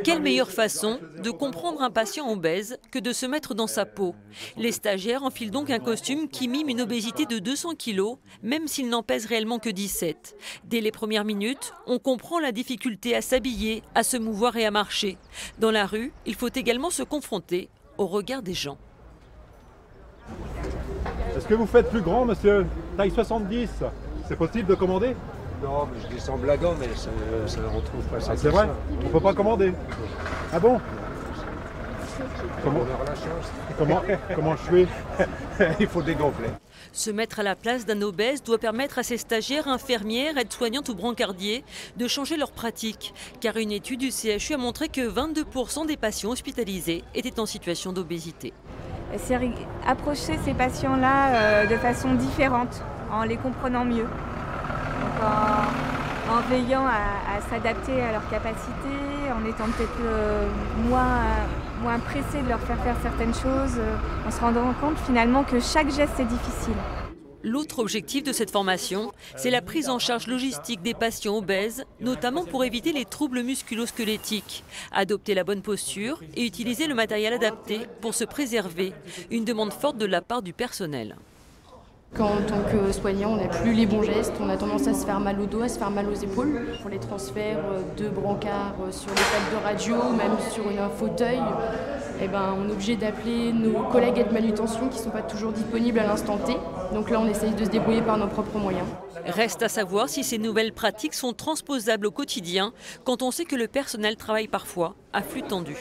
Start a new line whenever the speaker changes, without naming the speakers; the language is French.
Quelle meilleure façon de comprendre un patient obèse que de se mettre dans sa peau? Les stagiaires enfilent donc un costume qui mime une obésité de 200 kg, même s'ils n'en pèsent réellement que 17. Dès les premières minutes, on comprend la difficulté à s'habiller, à se mouvoir et à marcher. Dans la rue, il faut également se confronter au regard des gens.
Est-ce que vous faites plus grand, monsieur? Taille 70, c'est possible de commander?
Non, mais je dis ça en blaguant, mais ça ne retrouve pas ça.
Ah, c'est vrai? On peut pas commander? Ah bon?
Comment on aura la chance?
Comment je fais?
Il faut dégonfler.
Se mettre à la place d'un obèse doit permettre à ces stagiaires, infirmières, aides-soignantes ou brancardiers de changer leurs pratiques. Car une étude du CHU a montré que 22% des patients hospitalisés étaient en situation d'obésité.
C'est approcher ces patients-là de façon différente, en les comprenant mieux. Donc en veillant à s'adapter à leurs capacités, en étant peut-être moins pressé de leur faire faire certaines choses, en se rendant compte finalement que chaque geste est difficile.
L'autre objectif de cette formation, c'est la prise en charge logistique des patients obèses, notamment pour éviter les troubles musculo-squelettiques, adopter la bonne posture et utiliser le matériel adapté pour se préserver, une demande forte de la part du personnel.
Quand en tant que soignant, on n'a plus les bons gestes, on a tendance à se faire mal au dos, à se faire mal aux épaules. Pour les transferts de brancards sur les tables de radio, même sur un fauteuil, on est obligé d'appeler nos collègues aides manutention qui ne sont pas toujours disponibles à l'instant T. Donc là, on essaye de se débrouiller par nos propres moyens.
Reste à savoir si ces nouvelles pratiques sont transposables au quotidien quand on sait que le personnel travaille parfois à flux tendu.